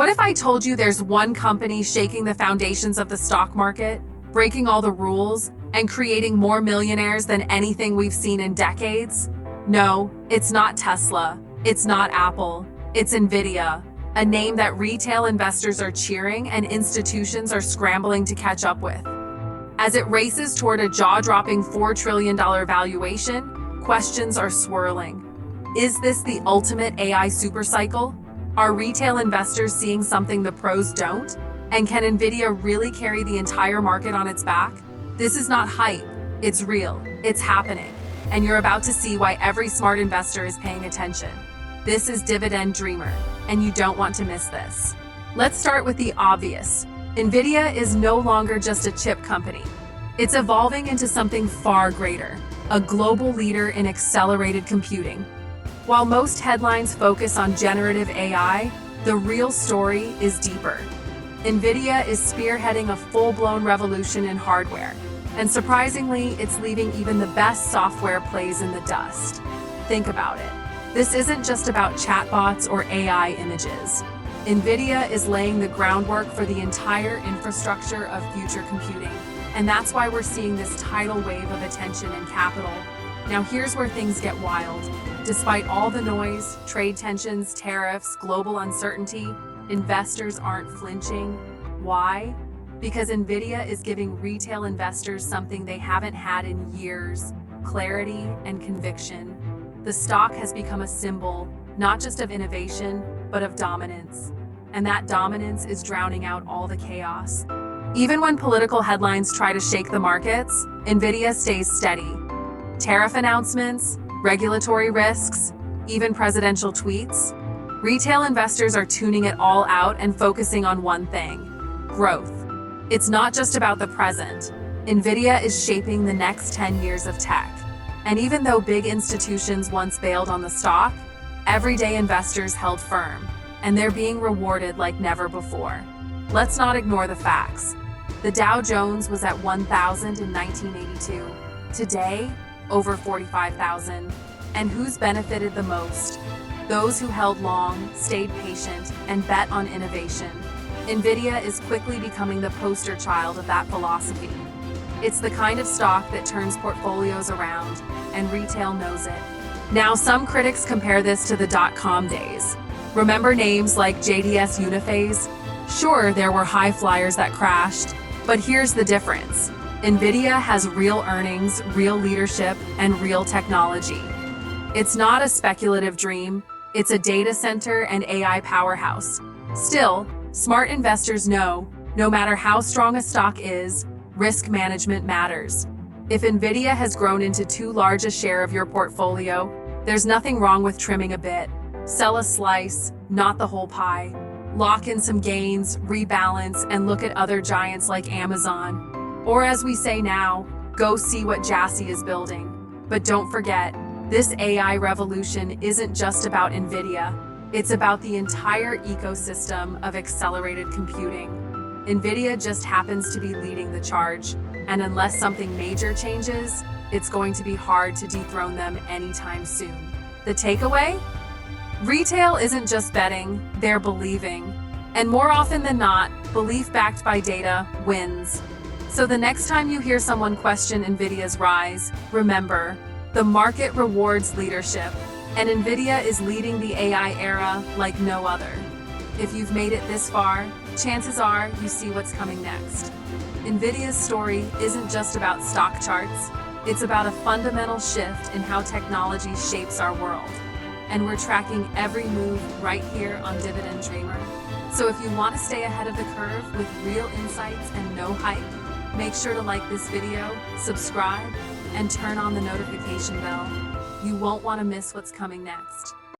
What if I told you there's one company shaking the foundations of the stock market, breaking all the rules, and creating more millionaires than anything we've seen in decades? No, it's not Tesla. It's not Apple. It's Nvidia, a name that retail investors are cheering and institutions are scrambling to catch up with. As it races toward a jaw-dropping $4 trillion valuation, questions are swirling. Is this the ultimate AI supercycle? Are retail investors seeing something the pros don't? And can Nvidia really carry the entire market on its back? This is not hype. It's real. It's happening. And you're about to see why every smart investor is paying attention. This is Dividend Dreamer, and you don't want to miss this. Let's start with the obvious. Nvidia is no longer just a chip company. It's evolving into something far greater, a global leader in accelerated computing. While most headlines focus on generative AI, the real story is deeper. Nvidia is spearheading a full-blown revolution in hardware, and surprisingly, it's leaving even the best software plays in the dust. Think about it. This isn't just about chatbots or AI images. Nvidia is laying the groundwork for the entire infrastructure of future computing, and that's why we're seeing this tidal wave of attention and capital. Now here's where things get wild. Despite all the noise, trade tensions, tariffs, global uncertainty, investors aren't flinching. Why? Because Nvidia is giving retail investors something they haven't had in years: clarity and conviction. The stock has become a symbol, not just of innovation, but of dominance. And that dominance is drowning out all the chaos. Even when political headlines try to shake the markets, Nvidia stays steady. Tariff announcements, regulatory risks, even presidential tweets. Retail investors are tuning it all out and focusing on one thing: growth. It's not just about the present. Nvidia is shaping the next 10 years of tech. And even though big institutions once bailed on the stock, everyday investors held firm, and they're being rewarded like never before. Let's not ignore the facts. The Dow Jones was at 1,000 in 1982. Today, over 45,000. And who's benefited the most? Those who held long, stayed patient, and bet on innovation. Nvidia is quickly becoming the poster child of that philosophy. It's the kind of stock that turns portfolios around, and retail knows it. Now, some critics compare this to the dot-com days. Remember names like JDS Uniphase? Sure, there were high flyers that crashed, but here's the difference. Nvidia has real earnings, real leadership, and real technology. It's not a speculative dream, it's a data center and AI powerhouse. Still, smart investors know, no matter how strong a stock is, risk management matters. If Nvidia has grown into too large a share of your portfolio, there's nothing wrong with trimming a bit. Sell a slice, not the whole pie. Lock in some gains, rebalance, and look at other giants like Amazon. Or as we say now, go see what Jassy is building. But don't forget, this AI revolution isn't just about Nvidia. It's about the entire ecosystem of accelerated computing. Nvidia just happens to be leading the charge, and unless something major changes, it's going to be hard to dethrone them anytime soon. The takeaway? Retail isn't just betting, they're believing. And more often than not, belief backed by data wins. So the next time you hear someone question Nvidia's rise, remember, the market rewards leadership, and Nvidia is leading the AI era like no other. If you've made it this far, chances are you see what's coming next. Nvidia's story isn't just about stock charts, it's about a fundamental shift in how technology shapes our world. And we're tracking every move right here on Dividend Dreamer. So if you want to stay ahead of the curve with real insights and no hype, make sure to like this video, subscribe, and turn on the notification bell. You won't want to miss what's coming next.